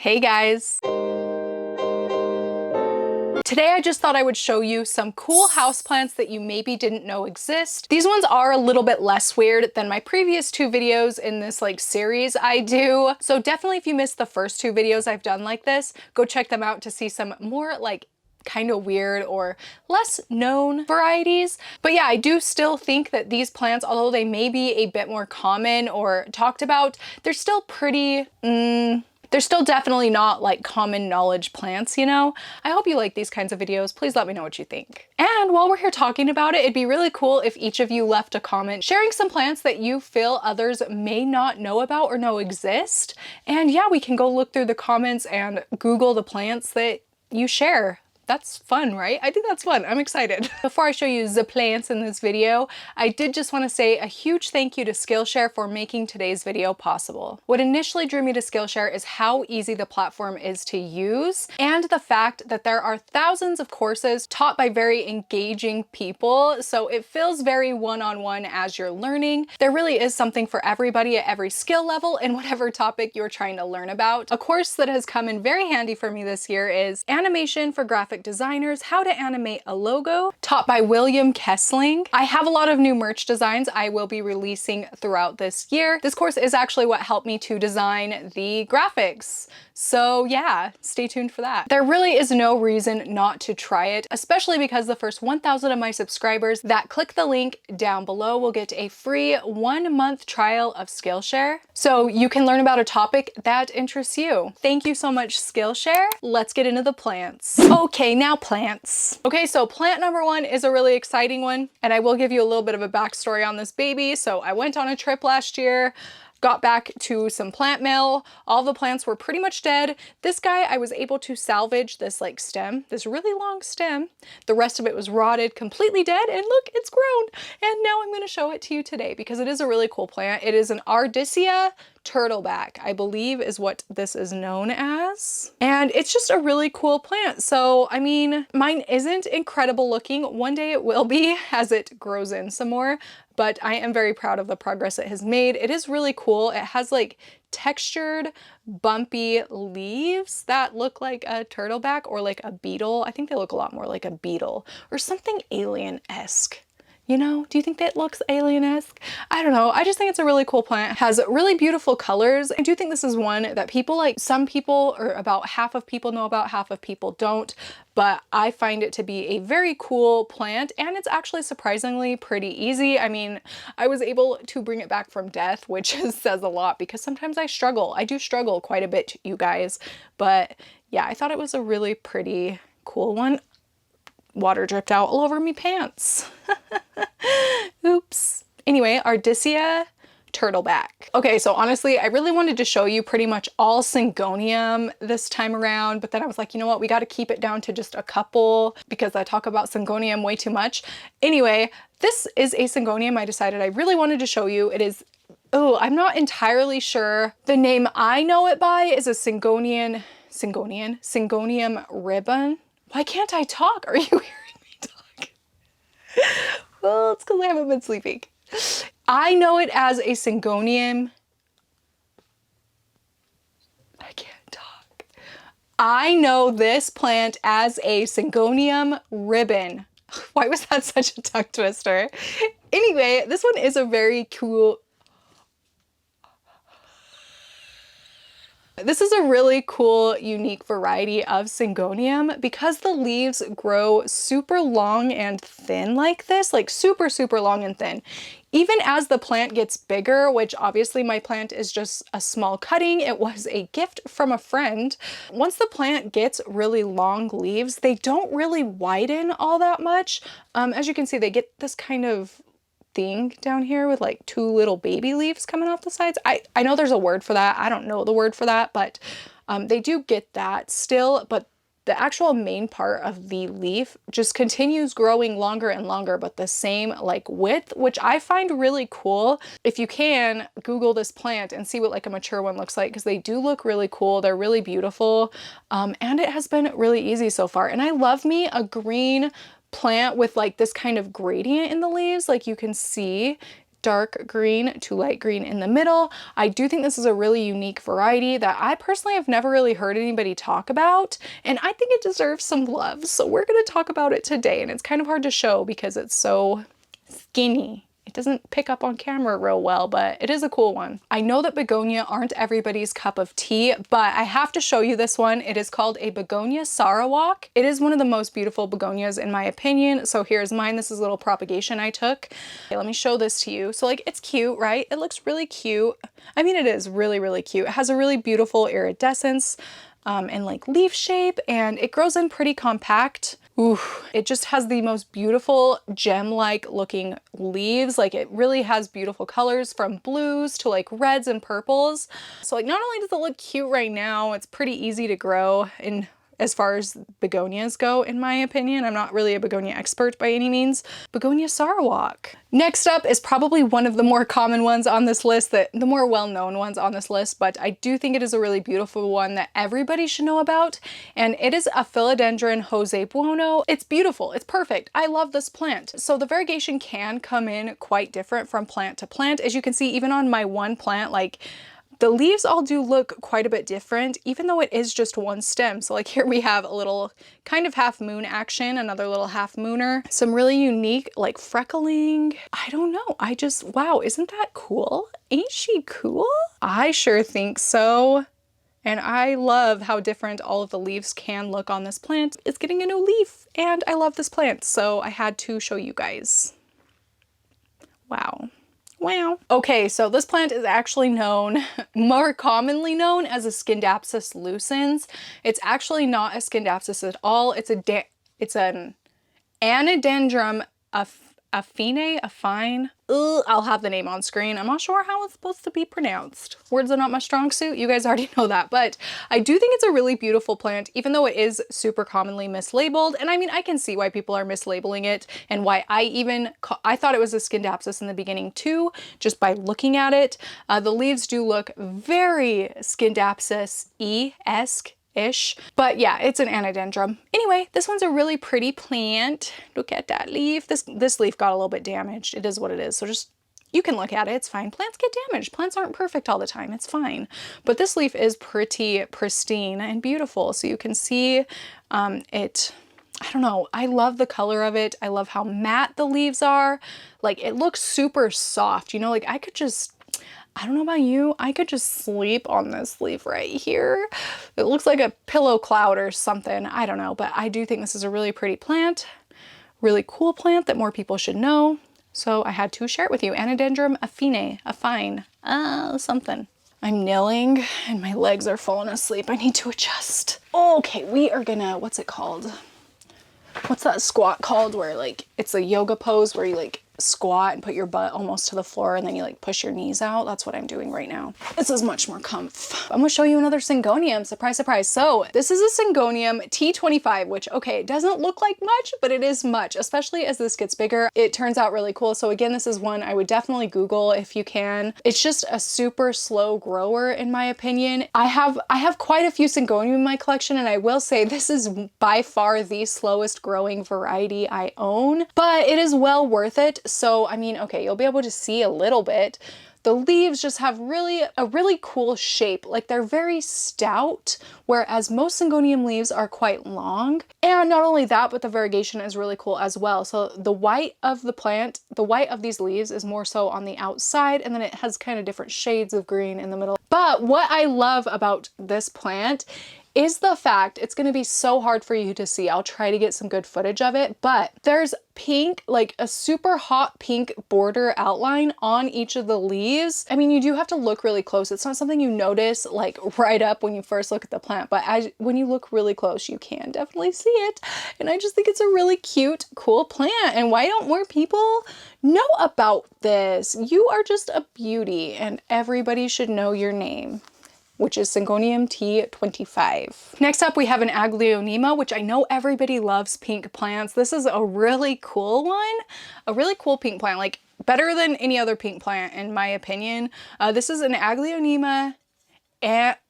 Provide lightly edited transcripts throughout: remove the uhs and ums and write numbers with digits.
Hey guys! Today I just thought I would show you some cool houseplants that you maybe didn't know exist. These ones are a little bit less weird than my previous two videos in this series I do. So definitely if you missed the first two videos I've done like this, go check them out to see some more kind of weird or less known varieties. But yeah, I do still think that these plants, although they may be a bit more common or talked about, they're still pretty, they're still definitely not common knowledge plants, you know? I hope you like these kinds of videos. Please let me know what you think. And while we're here talking about it, it'd be really cool if each of you left a comment sharing some plants that you feel others may not know about or know exist. And yeah, we can go look through the comments and Google the plants that you share. That's fun, right? I think that's fun. I'm excited. Before I show you the plants in this video, I did just want to say a huge thank you to Skillshare for making today's video possible. What initially drew me to Skillshare is how easy the platform is to use and the fact that there are thousands of courses taught by very engaging people. So it feels very one-on-one as you're learning. There really is something for everybody at every skill level in whatever topic you're trying to learn about. A course that has come in very handy for me this year is Animation for Graphic Designers, How to Animate a Logo, taught by William Kessling. I have a lot of new merch designs I will be releasing throughout this year. This course is actually what helped me to design the graphics. So yeah, stay tuned for that. There really is no reason not to try it, especially because the first 1,000 of my subscribers that click the link down below will get a free 1-month trial of Skillshare. So you can learn about a topic that interests you. Thank you so much, Skillshare. Let's get into the plants. Okay, now plants. Okay, so plant number one is a really exciting one, and I will give you a little bit of a backstory on this baby. So I went on a trip last year, got back to some plant mail. All the plants were pretty much dead. This guy, I was able to salvage this stem, this really long stem. The rest of it was rotted, completely dead, and look, it's grown. And now I'm gonna show it to you today because it is a really cool plant. It is an ARDISTA turtleback, I believe is what this is known as. And it's just a really cool plant. So, I mean, mine isn't incredible looking. One day it will be as it grows in some more, but I am very proud of the progress it has made. It is really cool. It has textured, bumpy leaves that look like a turtleback or like a beetle. I think they look a lot more like a beetle or something alien-esque. You know, do you think that looks alien-esque? I don't know. I just think it's a really cool plant. It has really beautiful colors. I do think this is one that people some people, or about half of people know about, half of people don't. But I find it to be a very cool plant, and it's actually surprisingly pretty easy. I mean, I was able to bring it back from death, which says a lot because sometimes I struggle. I do struggle quite a bit, you guys. But yeah, I thought it was a really pretty cool one. Water dripped out all over me pants. Oops. Anyway, ARDISTA turtleback. Okay, so honestly, I really wanted to show you pretty much all Syngonium this time around, but then I was like, you know what, we got to keep it down to just a couple because I talk about Syngonium way too much. Anyway, this is a Syngonium I decided I really wanted to show you. It is, oh, I'm not entirely sure. The name I know it by is a Syngonium ribbon. Why can't I talk? Are you hearing me talk? Well, it's because I haven't been sleeping. I know it as a Syngonium. I can't talk. I know this plant as a Syngonium ribbon. Why was that such a tongue twister? Anyway, this one is a very cool. This is a really cool, unique variety of Syngonium because the leaves grow super long and thin like this, super, super long and thin. Even as the plant gets bigger, which obviously my plant is just a small cutting, it was a gift from a friend. Once the plant gets really long leaves, they don't really widen all that much. As you can see, they get this kind of thing down here with two little baby leaves coming off the sides. I know there's a word for that. I don't know the word for that, but they do get that still, but the actual main part of the leaf just continues growing longer and longer, but the same width, which I find really cool. If you can, Google this plant and see what a mature one looks like because they do look really cool. They're really beautiful. And it has been really easy so far. And I love me a green plant with this kind of gradient in the leaves, you can see. dark green to light green in the middle. I do think this is a really unique variety that I personally have never really heard anybody talk about, and I think it deserves some love. So we're going to talk about it today, and it's kind of hard to show because it's so skinny. It doesn't pick up on camera real well, but it is a cool one. I know that begonia aren't everybody's cup of tea, but I have to show you this one. It is called a begonia SARAWAK. It is one of the most beautiful begonias in my opinion. So here's mine. This is a little propagation I took. Okay, let me show this to you. So like, it's cute, right? It looks really cute. I mean, it is really, really cute. It has a really beautiful iridescence and like leaf shape, and it grows in pretty compact. Ooh, it just has the most beautiful gem-like looking leaves. Like, it really has beautiful colors from blues to like reds and purples. So like, not only does it look cute right now, it's pretty easy to grow in as far as begonias go, in my opinion. I'm not really a begonia expert by any means. Begonia SARAWAK. Next up is probably one of the more common ones on this list, the more well-known ones on this list, but I do think it is a really beautiful one that everybody should know about, and it is a Philodendron Jose Buono. It's beautiful, it's perfect. I love this plant. So the variegation can come in quite different from plant to plant. As you can see, even on my one plant, like, the leaves all do look quite a bit different, even though it is just one stem. So like, here we have a little kind of half moon action, another little half mooner, some really unique like freckling. I don't know. I just, wow, isn't that cool? Ain't she cool? I sure think so. And I love how different all of the leaves can look on this plant. It's getting a new leaf, and I love this plant. So I had to show you guys. Wow. Wow. Okay, so this plant is actually known, more commonly known as a Scindapsus lucens. It's actually not a Scindapsus at all. It's an ANADENDRUM AFFINE. I'll have the name on screen. I'm not sure how it's supposed to be pronounced. Words are not my strong suit. You guys already know that, but I do think it's a really beautiful plant, even though it is super commonly mislabeled. And I mean, I can see why people are mislabeling it, and why I thought it was a Scindapsus in the beginning too, just by looking at it. The leaves do look very Scindapsus-esque ish, but yeah, it's an anadendrum. Anyway, this one's a really pretty plant. Look at that leaf. This leaf got a little bit damaged. It is what it is. So just, you can look at it, it's fine. Plants get damaged. Plants aren't perfect all the time. It's fine. But this leaf is pretty pristine and beautiful. So you can see it, I don't know, I love the color of it. I love how matte the leaves are. Like, it looks super soft, you know, like I don't know about you, I could just sleep on this leaf right here. It looks like a pillow cloud or something. I don't know, but I do think this is a really pretty plant, really cool plant that more people should know. So I had to share it with you. Anadendrum affine, something. I'm kneeling and my legs are falling asleep. I need to adjust. Okay, we are gonna, what's it called? What's that squat called where like, it's a yoga pose where you like squat and put your butt almost to the floor and then you like push your knees out. That's what I'm doing right now. This is much more comf. I'm gonna show you another Syngonium, surprise, surprise. So this is a Syngonium T25, which, okay, it doesn't look like much, but it is much, especially as this gets bigger. It turns out really cool. So again, this is one I would definitely Google if you can. It's just a super slow grower in my opinion. I have quite a few Syngonium in my collection, and I will say this is by far the slowest growing variety I own, but it is well worth it. So, I mean, okay, you'll be able to see a little bit. The leaves just have a really cool shape. Like, they're very stout, whereas most Syngonium leaves are quite long. And not only that, but the variegation is really cool as well. So the white of the plant, the white of these leaves is more so on the outside, and then it has kind of different shades of green in the middle. But what I love about this plant is the fact, it's going to be so hard for you to see. I'll try to get some good footage of it, but there's pink, like a super hot pink border outline on each of the leaves. I mean, you do have to look really close. It's not something you notice like right up when you first look at the plant, but when you look really close, you can definitely see it. And I just think it's a really cute, cool plant. And why don't more people know about this? You are just a beauty, and everybody should know your name, which is Syngonium T25. Next up, we have an AGLAONEMA, which I know everybody loves pink plants. This is a really cool one, a really cool pink plant, like better than any other pink plant in my opinion. This is an AGLAONEMA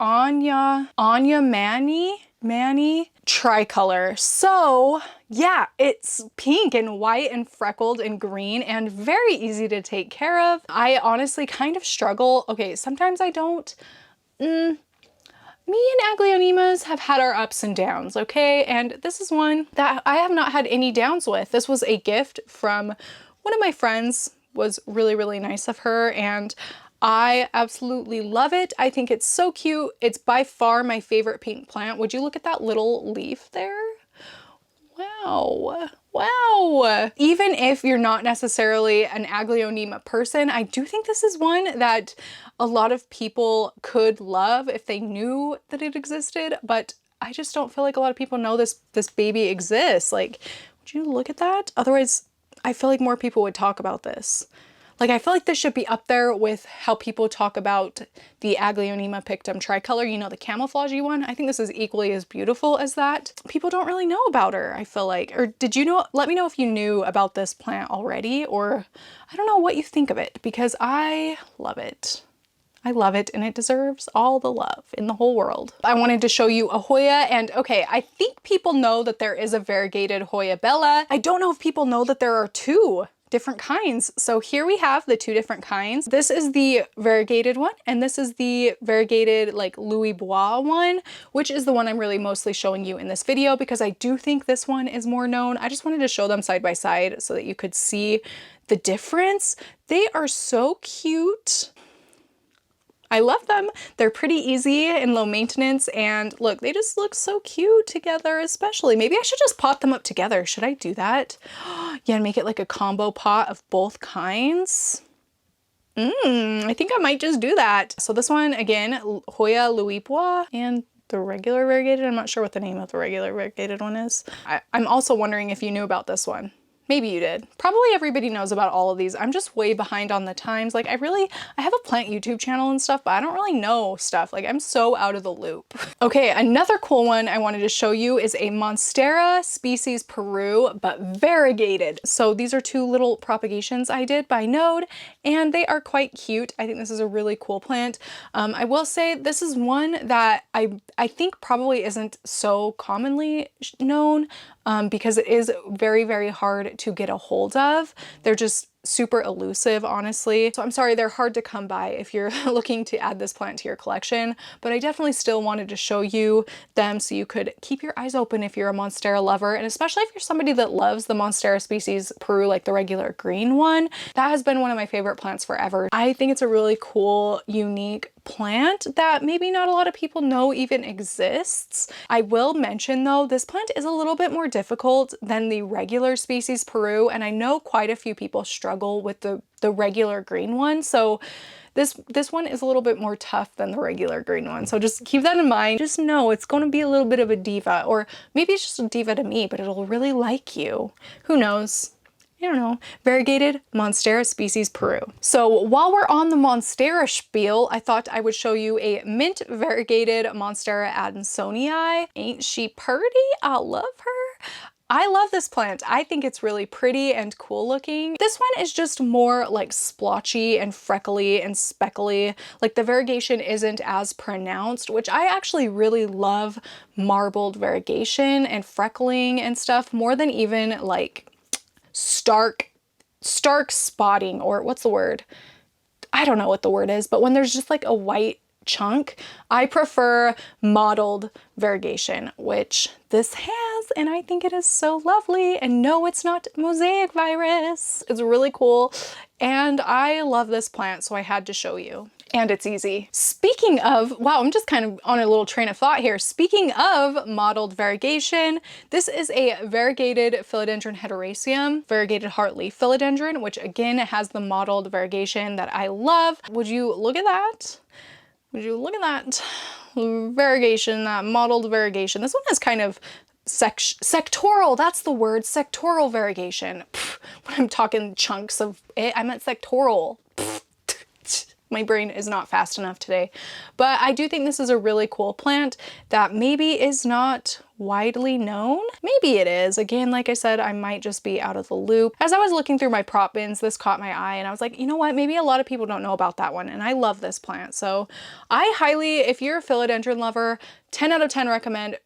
ANYAMANEE. ANYAMANEE tricolor. So yeah, it's pink and white and freckled and green and very easy to take care of. I honestly kind of struggle. Okay, sometimes I don't. Me and Aglaonemas have had our ups and downs, okay? And this is one that I have not had any downs with. This was a gift from one of my friends. Was really, really nice of her, and I absolutely love it. I think it's so cute. It's by far my favorite pink plant. Would you look at that little leaf there? Wow. Wow. Even if you're not necessarily an Aglaonema person, I do think this is one that a lot of people could love if they knew that it existed, but I just don't feel like a lot of people know this baby exists. Like, would you look at that? Otherwise, I feel like more people would talk about this. Like, I feel like this should be up there with how people talk about the Aglaonema pictum tricolor, you know, the camouflagey one. I think this is equally as beautiful as that. People don't really know about her, I feel like. Or did you know? Let me know if you knew about this plant already, or I don't know what you think of it, because I love it. I love it, and it deserves all the love in the whole world. I wanted to show you a Hoya, and okay, I think people know that there is a variegated Hoya Bella. I don't know if people know that there are two different kinds. So here we have the two different kinds. This is the variegated one, and this is the variegated like Louis Bois one, which is the one I'm really mostly showing you in this video because I do think this one is more known. I just wanted to show them side by side so that you could see the difference. They are so cute. I love them. They're pretty easy and low maintenance, and look, they just look so cute together, especially. Maybe I should just pot them up together. Should I do that? Yeah, and make it like a combo pot of both kinds. I think I might just do that. So this one, again, Hoya Louis Bois, and the regular variegated. I'm not sure what the name of the regular variegated one is. I'm also wondering if you knew about this one. Maybe you did. Probably everybody knows about all of these. I'm just way behind on the times. Like I have a plant YouTube channel and stuff, but I don't really know stuff. Like I'm so out of the loop. Okay, another cool one I wanted to show you is a Monstera species Peru, but variegated. So these are two little propagations I did by node, and they are quite cute. I think this is a really cool plant. I will say this is one that I think probably isn't so commonly known. Because it is very, very hard to get a hold of. They're just super elusive, honestly. So I'm sorry, they're hard to come by if you're looking to add this plant to your collection, but I definitely still wanted to show you them so you could keep your eyes open if you're a Monstera lover, and especially if you're somebody that loves the Monstera species Peru, like the regular green one. That has been one of my favorite plants forever. I think it's a really cool, unique plant that maybe not a lot of people know even exists. I will mention though, this plant is a little bit more difficult than the regular species Peru, and I know quite a few people struggle with the regular green one. So this one is a little bit more tough than the regular green one. So just keep that in mind. Just know it's going to be a little bit of a diva, or maybe it's just a diva to me, but it'll really like you. Who knows? I don't know. Variegated Monstera species Peru. So while we're on the Monstera spiel, I thought I would show you a mint variegated Monstera Adansonii. Ain't she pretty? I love her. I love this plant. I think it's really pretty and cool looking. This one is just more like splotchy and freckly and speckly. Like the variegation isn't as pronounced, which I actually really love marbled variegation and freckling and stuff more than even like stark spotting, or what's the word? I don't know what the word is, but when there's just like a white chunk, I prefer mottled variegation, which this has, and I think it is so lovely. And no, it's not mosaic virus. It's really cool, and I love this plant, so I had to show you. And it's easy. Speaking of, wow, I'm just kind of on a little train of thought here. Speaking of mottled variegation, this is a variegated Philodendron HEDERACEUM, variegated heartleaf philodendron, which again has the mottled variegation that I love. Would you look at that? Would you look at that variegation, that mottled variegation? This one is kind of sectoral, that's the word, sectoral variegation. When I'm talking chunks of it, I meant sectoral. My brain is not fast enough today. But I do think this is a really cool plant that maybe is not widely known. Maybe it is. Again, like I said, I might just be out of the loop. As I was looking through my prop bins, this caught my eye and I was like, you know what? Maybe a lot of people don't know about that one. And I love this plant. So I highly, if you're a philodendron lover, 10 out of 10 recommend.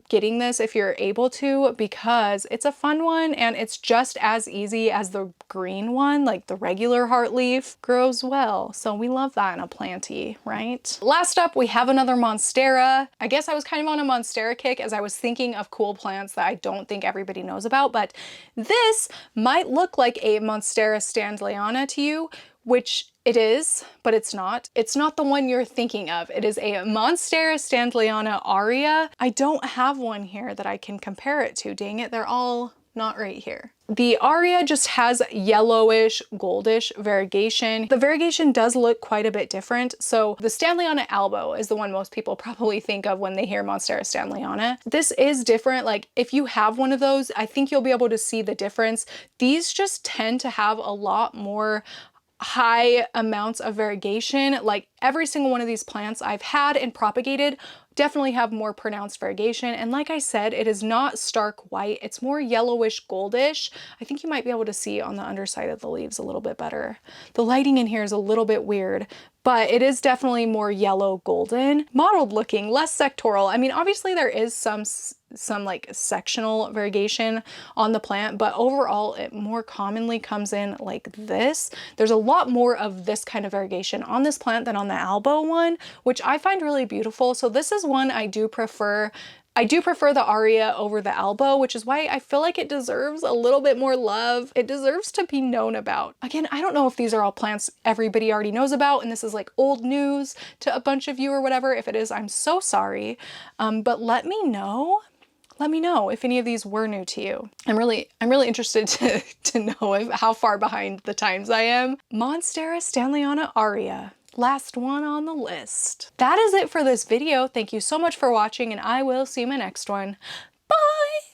getting this if you're able to, because it's a fun one and it's just as easy as the green one, like the regular heartleaf. Grows well, so we love that in a planty, right? Last up, we have another Monstera. I guess I was kind of on a Monstera kick as I was thinking of cool plants that I don't think everybody knows about, but this might look like a Monstera Standleyana to you, which it is, but it's not. It's not the one you're thinking of. It is a Monstera Standleyana AUREA. I don't have one here that I can compare it to. Dang it, they're all not right here. The AUREA just has yellowish, goldish variegation. The variegation does look quite a bit different. So the Standleyana albo is the one most people probably think of when they hear Monstera Standleyana. This is different. Like if you have one of those, I think you'll be able to see the difference. These just tend to have a lot more high amounts of variegation. Like every single one of these plants I've had and propagated definitely have more pronounced variegation. And like I said, it is not stark white. It's more yellowish goldish. I think you might be able to see on the underside of the leaves a little bit better. The lighting in here is a little bit weird, but it is definitely more yellow golden, mottled looking, less sectoral. I mean, obviously there is some like sectional variegation on the plant, but overall it more commonly comes in like this. There's a lot more of this kind of variegation on this plant than on the albo one, which I find really beautiful. So this is one I do prefer. I do prefer the AUREA over the albo, which is why I feel like it deserves a little bit more love. It deserves to be known about. Again, I don't know if these are all plants everybody already knows about and this is like old news to a bunch of you or whatever. If it is, I'm so sorry. But let me know. Let me know if any of these were new to you. I'm really interested to know how far behind the times I am. Monstera Standleyana AUREA. Last one on the list. That is it for this video. Thank you so much for watching and I will see you in my next one.